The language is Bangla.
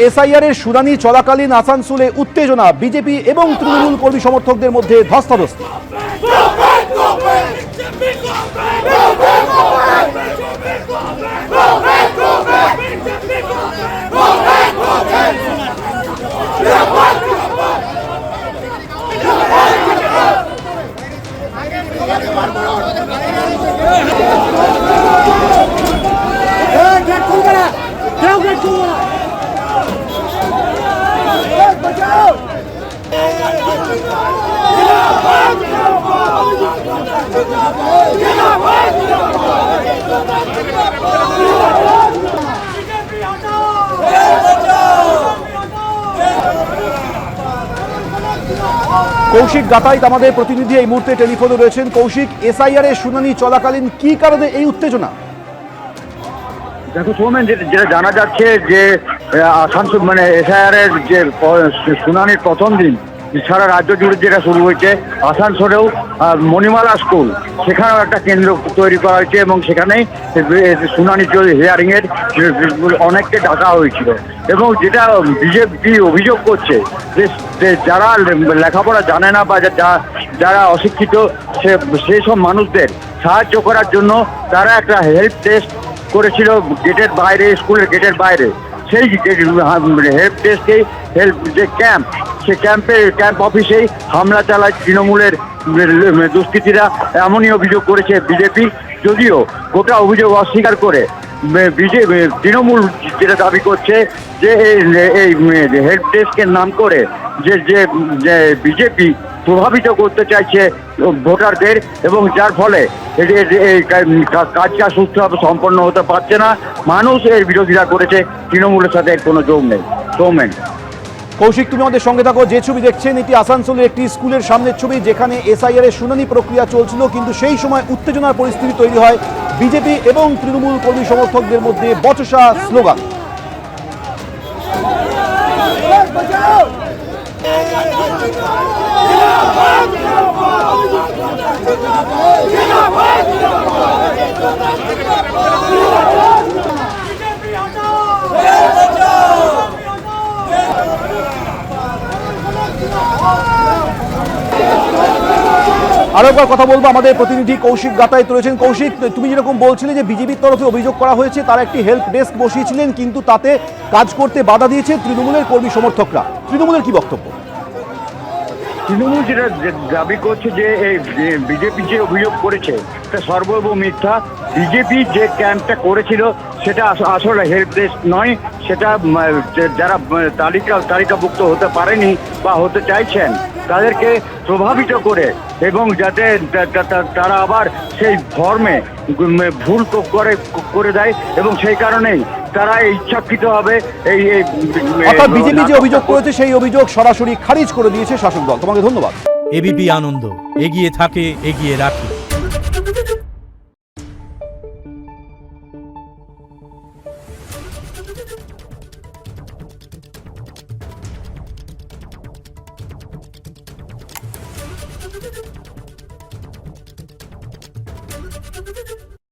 এসআইআর এর শুনানি চলাকালীন আসানসোলে উত্তেজনা, বিজেপি এবং তৃণমূল কর্মী সমর্থকদের মধ্যে ধস্তাধস্তি। কৌশিক গাতাইত আমাদের প্রতিনিধি এই মুহূর্তে টেলিফোনে রয়েছেন। কৌশিক, এসআইআর এর শুনানি চলাকালীন কি কারণে এই উত্তেজনা? দেখো সৌমেন, যেটা জানা যাচ্ছে যে আসানসোল এসআইআর এর যে শুনানির প্রথম দিন সারা রাজ্য জুড়ে যেটা শুরু হয়েছে, আসানসোলেও মণিমালা স্কুল সেখানেও একটা কেন্দ্র তৈরি করা হয়েছে এবং সেখানেই শুনানি হিয়ারিং এর অনেককে ডাকা হয়েছিল। এবং যেটা বিজেপি অভিযোগ করছে যে যারা লেখাপড়া জানে না বা যারা অশিক্ষিত সেই সব মানুষদের সাহায্য করার জন্য তারা একটা হেল্প ডেস্ক করেছিল গেটের বাইরে, স্কুলের গেটের বাইরে। সেই হেল্প ডেস্কেই যে ক্যাম্প, সেই ক্যাম্প অফিসেই হামলা চালায় তৃণমূলের দুষ্কৃতীরা, এমনই অভিযোগ করেছে বিজেপি। যদিও গোটা অভিযোগ অস্বীকার করে তৃণমূল যেটা দাবি করছে যে এই হেল্প ডেস্কের নাম করে যে বিজেপি প্রভাবিত করতে চাইছে ভোটারদের, এবং যার ফলে এই কাজটা সুষ্ঠুভাবে সম্পন্ন হতে পারছে না। মানুষ এর বিরোধিতা করেছে, তৃণমূলের সাথে এর কোনো যোগ নেই। সৌমেন, কৌশিক, তুমি আমাদের সঙ্গে থাকো। যে ছবি দেখছেন এটি আসানসোলের একটি স্কুলের সামনের ছবি, যেখানে এসআইআর এর শুনানি প্রক্রিয়া চলছিল, কিন্তু সেই সময় উত্তেজনার পরিস্থিতি তৈরি হয়। বিজেপি এবং তৃণমূল কর্মী সমর্থকদের মধ্যে বচসা স্লোগান। আরো একবার কথা বলবো, আমাদের প্রতিনিধি কৌশিক গাতাইত রয়েছেন। কৌশিক, তুমি যেরকম বলছিলে যে বিজেপির তরফে অভিযোগ করা হয়েছে তারা একটি হেল্প ডেস্ক বসিয়েছিলেন, কিন্তু তাতে কাজ করতে বাধা দিয়েছে তৃণমূলের কর্মী সমর্থকরা। তৃণমূলের কি বক্তব্য? তৃণমূল যেটা দাবি করছে যে এই বিজেপি যে অভিযোগ করেছে তা সর্বৈব মিথ্যা। বিজেপি যে ক্যাম্পটা করেছিল সেটা আসলে হেল্প ডেস্ক নয়, সেটা যারা তালিকাভুক্ত হতে পারেনি বা হতে চাইছেন তাদেরকে প্রভাবিত করে, এবং যাতে তারা আবার সেই ফর্মে ভুল করে দেয়, এবং সেই কারণেই তারা ইচ্ছাকৃতভাবে অর্থাৎ বিজেপি যে অভিযোগ করেছে সেই অভিযোগ সরাসরি খারিজ করে দিয়েছে শাসক দল। তোমাকে ধন্যবাদ। এবিপি আনন্দ, এগিয়ে থাকে, এগিয়ে রাখে। Thank you.